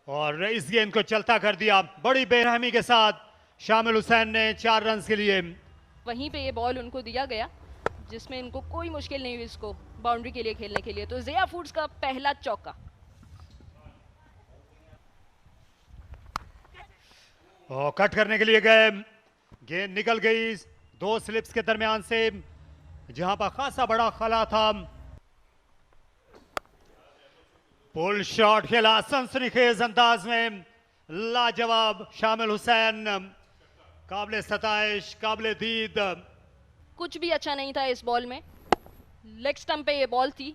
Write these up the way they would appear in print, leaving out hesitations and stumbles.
और इस गेंद को चलता कर दिया बड़ी बेरहमी के साथ शामिल हुसैन ने 4 रन के लिए। वहीं पे ये बॉल उनको दिया गया जिसमें इनको कोई मुश्किल नहीं हुई इसको बाउंड्री के लिए खेलने के लिए। तो ज़िया फूड्स का पहला चौका। और कट करने के लिए गए, गेंद निकल गई 2 स्लिप्स के दरमियान से जहां पर खासा बड़ा खला था। पुल शॉट खेला सनसनीखेज अंदाज में, लाजवाब शामिल हुसैन, काबिले सताइश, काबिले दीद। कुछ भी अच्छा नहीं था इस बॉल में। लेग स्टंप पे ये बॉल थी,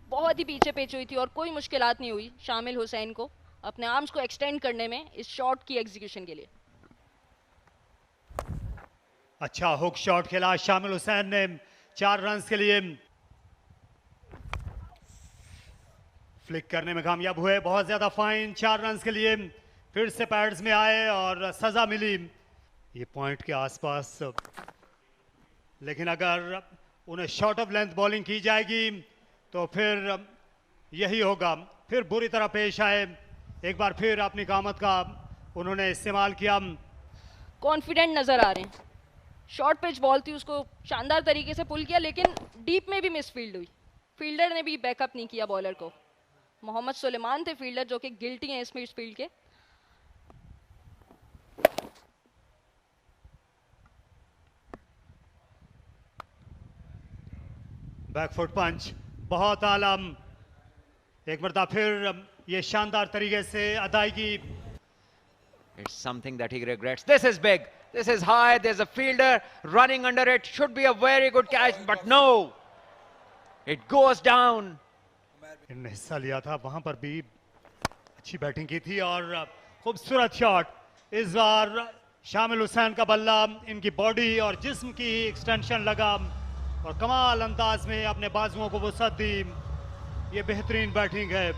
बहुत ही पीछे पिच हुई थी और कोई मुश्किलात नहीं हुई शामिल हुसैन को अपने आर्म्स को एक्सटेंड करने में इस शॉट की एग्जीक्यूशन के लिए। अच्छा हुक शॉट खेला शामिल हुसैन ने 4 रन के लिए। फ्लिक करने में कामयाब हुए, बहुत ज्यादा फाइन 4 रन के लिए। फिर से पैड्स में आए और सजा मिली ये पॉइंट के आसपास, लेकिन अगर उन्हें शॉर्ट ऑफ लेंथ बॉलिंग की जाएगी तो फिर यही होगा, फिर बुरी तरह पेश आए। एक बार फिर अपनी कामत का उन्होंने इस्तेमाल किया। कॉन्फिडेंट नजर आ रहे हैं। शॉर्ट पिच बॉल थी, उसको शानदार तरीके से पुल किया लेकिन डीप में भी मिसफील्ड हुई। फील्डर ने भी बैकअप नहीं किया बॉलर को। मोहम्मद सुलेमान थे फील्डर जो कि गिल्टी हैं इस मिडफील्ड के। बैकफुट पंच बहुत आलम, एक मरतबा फिर ये शानदार तरीके से अदायगी। It's something that he regrets. This is big. This is high. There's a fielder running under it. Should be a very good catch, but no. It goes down. इन्होंने हिस्सा लिया था, वहां पर भी अच्छी बैटिंग की थी और खूबसूरत शॉट। इस बार शामिल हुसैन का बल्ला इनकी बॉडी और जिस्म की एक्सटेंशन लगा और कमाल अंदाज में अपने बाजुओं को वसअत दी। ये बेहतरीन बैटिंग है।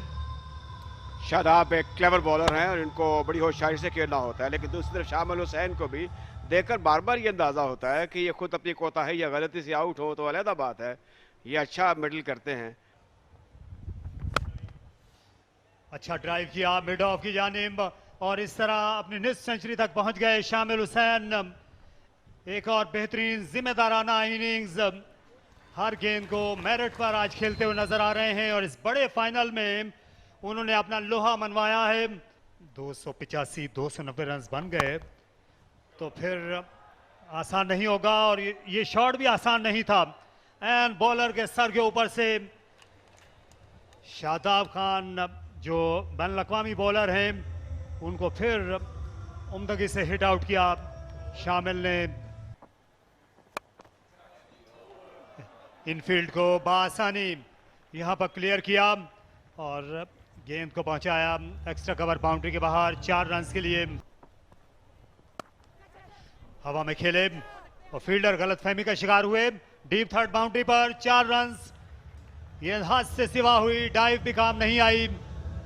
शादाब एक क्लेवर बॉलर हैं और इनको बड़ी होशियारी से खेलना होता है, लेकिन दूसरी तरफ शामिल हुसैन को भी देखकर बार बार ये अंदाजा होता है कि ये खुद अपनी कोताही या गलती से आउट हो तो अलग बात है। ये अच्छा मिडल करते हैं। अच्छा ड्राइव किया मिड ऑफ की जानिब और इस तरह अपनी निस्फ सेंचुरी तक पहुंच गए शामिल हुसैन। एक और बेहतरीन जिम्मेदाराना इनिंग्स, हर गेंद को मेरिट पर आज खेलते हुए नजर आ रहे हैं और इस बड़े फाइनल में उन्होंने अपना लोहा मनवाया है। 285-290 रन बन गए तो फिर आसान नहीं होगा और ये शॉट भी आसान नहीं था। एंड बॉलर के सर के ऊपर से शादाब खान जो बैन अवी बॉलर हैं उनको फिर उम्दगी से हिट आउट किया शामिल ने। इनफील्ड को बासानी यहां पर क्लियर किया और गेंद को पहुंचाया एक्स्ट्रा कवर बाउंड्री के बाहर 4 रन के लिए। हवा में खेले और फील्डर गलतफहमी का शिकार हुए। डीप थर्ड बाउंड्री पर 4 रन। ये हाथ से सिवा हुई, डाइव भी काम नहीं आई।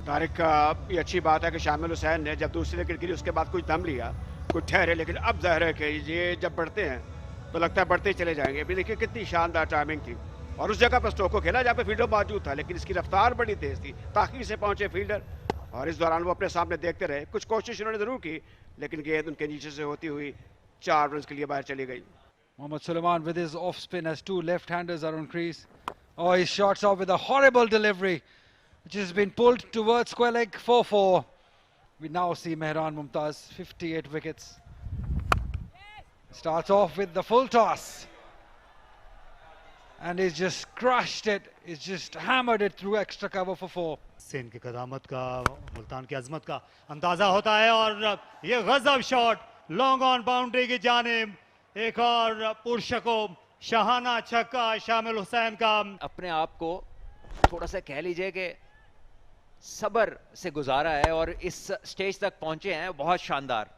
तारिक ये अच्छी बात है कि शामिल हुसैन ने जब दूसरी विकेट गिरी उसके बाद कुछ दम लिया, कुछ ठहरे, लेकिन अब जाहिर है कि ये जब बढ़ते हैं तो लगता है बढ़ते ही चले जाएंगे। अभी देखिए कितनी शानदार टाइमिंग थी और उस जगह पर स्ट्रोक को खेला जहाँ पे फील्डर मौजूद था, लेकिन इसकी रफ्तार बड़ी तेज थी, ताखीर से पहुंचे फील्डर और इस दौरान वो अपने सामने देखते रहे। कुछ कोशिश उन्होंने जरूर की लेकिन गेंद उनके नीचे से होती हुई 4 रन के लिए बाहर चली गई। Mohammad Suleiman with his off spin as 2 left-handers are on crease. Oh, he shots off with a horrible delivery, which has been pulled towards square leg 4-4. We now see Mehran Mumtaz, 58 wickets. Starts off with the full toss. And he's just crushed it. He's just hammered it through extra cover for 4. Sen की कदामत का, मुल्तान की अजमत का अंदाजा होता है और ये गजब शॉट लॉन्ग ऑन बाउंड्री की जानिब। एक और पुरशको शाहाना छक्का शामिल हुसैन का। अपने आप को थोड़ा सा कह लीजिए कि सब्र से गुजारा है और इस स्टेज तक पहुंचे हैं। बहुत शानदार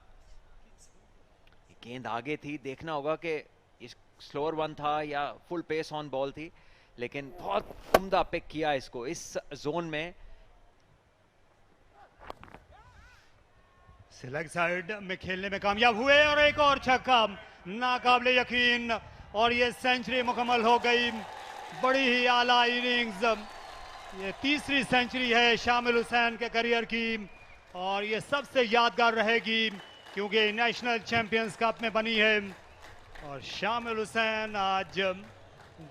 गेंद आगे थी, देखना होगा कि इस स्लोअर वन था या फुल पेस ऑन बॉल थी, लेकिन बहुत उम्दा पिक किया इसको इस जोन में। लेग साइड में खेलने में कामयाब हुए और एक और छक्का नाकाबिले यकीन और ये सेंचुरी मुकम्मल हो गई। बड़ी ही आला इनिंग्स, ये तीसरी सेंचुरी है शामिल हुसैन के करियर की और ये सबसे यादगार रहेगी क्योंकि नेशनल चैंपियंस कप में बनी है और शामिल हुसैन आज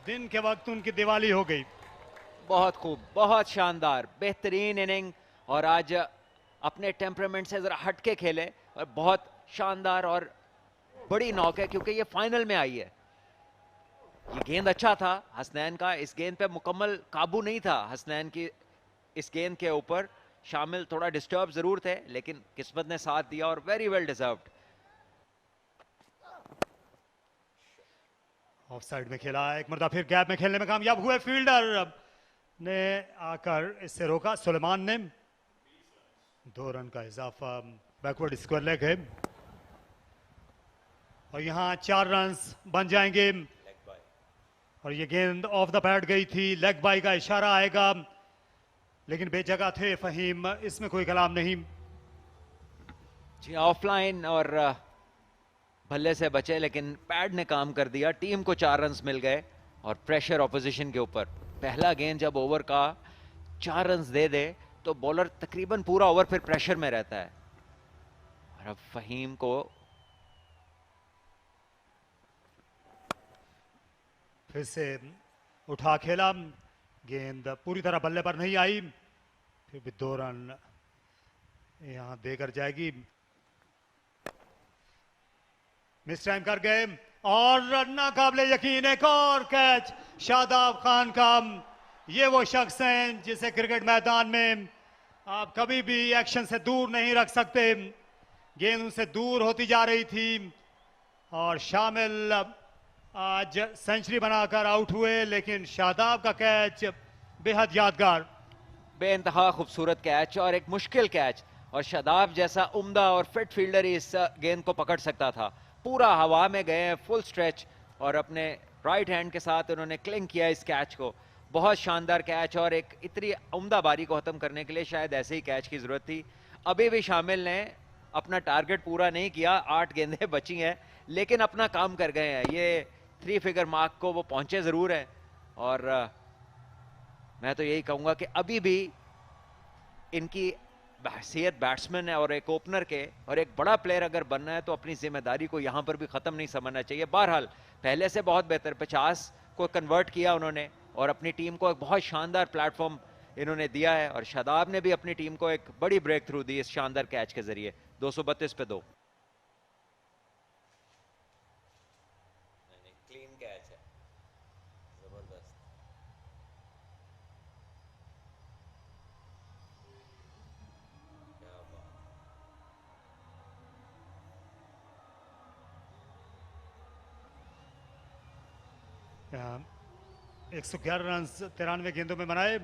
दिन के वक्त उनकी दिवाली हो गई। बहुत खूब, बहुत शानदार, बेहतरीन इनिंग, और आज अपने टेम्परामेंट से जरा हटके खेले और बहुत शानदार और बड़ी नॉक है क्योंकि ये फाइनल में आई है। ये गेंद अच्छा था हसनैन का, इस गेंद पे मुकम्मल काबू नहीं था हसनैन की इस गेंद के ऊपर। शामिल थोड़ा डिस्टर्ब जरूर थे लेकिन किस्मत ने साथ दिया और very well deserved. Of side में खेला, एक मरतबा फिर गैप में खेलने में कामयाब हुए, फील्डर ने आकर इससे रोका सुलेमान ने। 2 रन का इजाफा, बैकवर्ड स्क्वायर लेग है और यहाँ 4 रन्स बन जाएंगे। और ये गेंद ऑफ द पैड गई थी, लेग बाई का इशारा आएगा लेकिन बेजगह थे फहीम, इसमें कोई कलाम नहीं। जी ऑफलाइन और भल्ले से बचे लेकिन पैड ने काम कर दिया। टीम को 4 रन्स मिल गए और प्रेशर ऑपोजिशन के ऊपर। पहला गेंद जब ओवर का 4 रन्स दे दे तो बॉलर तकरीबन पूरा ओवर फिर प्रेशर में रहता है। और अब फहीम को फिर से उठा खेला, गेंद पूरी तरह बल्ले पर नहीं आई, फिर भी 2 रन यहां देकर जाएगी। मिस टाइम कर गए और नाकाबिले यकीन एक और कैच शादाब खान का। ये वो शख्स हैं जिसे क्रिकेट मैदान में आप कभी भी एक्शन से दूर नहीं रख सकते। गेंद उनसे दूर होती जा रही थी और शामिल आज सेंचुरी बनाकर आउट हुए लेकिन शादाब का कैच बेहद यादगार, बेइंतहा खूबसूरत कैच और एक मुश्किल कैच। और शादाब जैसा उम्दा और फिट फील्डर ही इस गेंद को पकड़ सकता था। पूरा हवा में गए फुल स्ट्रेच और अपने राइट हैंड के साथ उन्होंने क्लिंग किया इस कैच को। बहुत शानदार कैच और एक इतनी उम्दा बारी को खत्म करने के लिए शायद ऐसे ही कैच की जरूरत थी। अभी भी शामिल ने अपना टारगेट पूरा नहीं किया, 8 गेंदें बची हैं लेकिन अपना काम कर गए हैं। ये 3 फिगर मार्क को वो पहुंचे जरूर है और मैं तो यही कहूंगा कि अभी भी इनकी हैसियत बैट्समैन है और एक ओपनर के और एक बड़ा प्लेयर अगर बनना है तो अपनी जिम्मेदारी को यहां पर भी खत्म नहीं समझना चाहिए। बहरहाल पहले से बहुत बेहतर 50 को कन्वर्ट किया उन्होंने और अपनी टीम को एक बहुत शानदार प्लेटफॉर्म इन्होंने दिया है। और शादाब ने भी अपनी टीम को एक बड़ी ब्रेक थ्रू दी इस शानदार कैच के जरिए। 232 पे 2 क्लीन कैच है, जबरदस्त। क्या 111 रन 93 गेंदों में बनाए